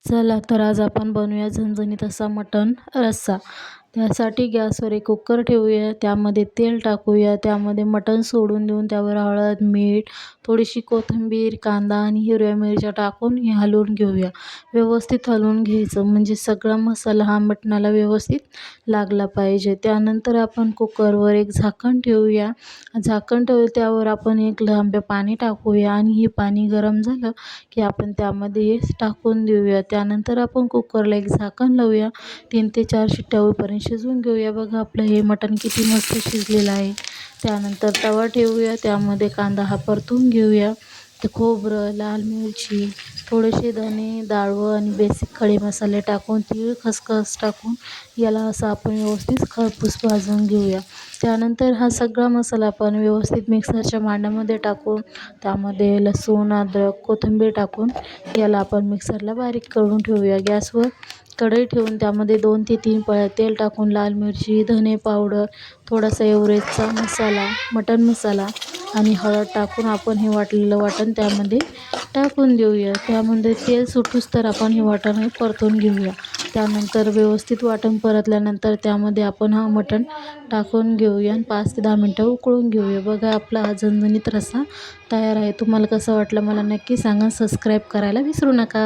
चला तर आज आपण बनवूया झणझणीत असा मटण रस्सा. त्यासाठी गॅसवर एक कुकर ठेवूया, त्यामध्ये तेल टाकूया, त्यामध्ये मटण सोडून देऊन त्यावर हळद, मीठ, थोडीशी कोथिंबीर, कांदा आणि हिरव्या मिरच्या टाकून हे हलवून घेऊया. व्यवस्थित हलवून घ्यायचं म्हणजे सगळा मसाला हा मटणाला व्यवस्थित लागला पाहिजे. त्यानंतर आपण कुकरवर एक झाकण ठेवूया. झाकण ठेवून त्यावर आपण एक तांब्या पाणी टाकूया आणि हे पाणी गरम झालं की आपण त्यामध्ये टाकून देऊया. त्यानंतर आपण कुकरला एक झाकण लावूया. 3 ते 4 शिट्ट्या होईपर्यंत शिजवून घेऊया. बघा आपलं हे मटण किती मस्त शिजलेलं आहे. त्यानंतर तवा ठेवूया, त्यामध्ये कांदा हा परतून घेऊया. तर खोबरं, लाल मिरची, थोडेसे धने, डाळवं आणि बेसिक खडे मसाले टाकून तीळ, खसखस टाकून याला असं आपण व्यवस्थित खरपूस भाजून घेऊया. त्यानंतर हा सगळा मसाला आपण व्यवस्थित मिक्सरच्या भांड्यामध्ये टाकून त्यामध्ये लसूण, अद्रक, कोथिंबीर टाकून याला आपण मिक्सरला बारीक करून ठेवूया. गॅसवर कढई ठेवून त्यामध्ये 2 ते 3 पळ्या तेल टाकून लाल मिरची, धने पावडर, थोडासा एव्हरेस्टचा मसाला, मटण मसाला आणि हळद टाकून आपण हे वाटलेलं वाटण त्यामध्ये टाकून देऊया. त्यामध्ये तेल सुटूस तर आपण हे वाटण परतून घेऊया. त्यानंतर व्यवस्थित वाटण परतल्यानंतर त्यामध्ये आपण हा मटण टाकून घेऊया आणि 5 ते 10 मिनटं उकळून घेऊया. बघा आपला हा झणझणीत रस्सा तयार आहे. तुम्हाला कसं वाटलं मला नक्की सांगा. सबस्क्राईब करायला विसरू नका.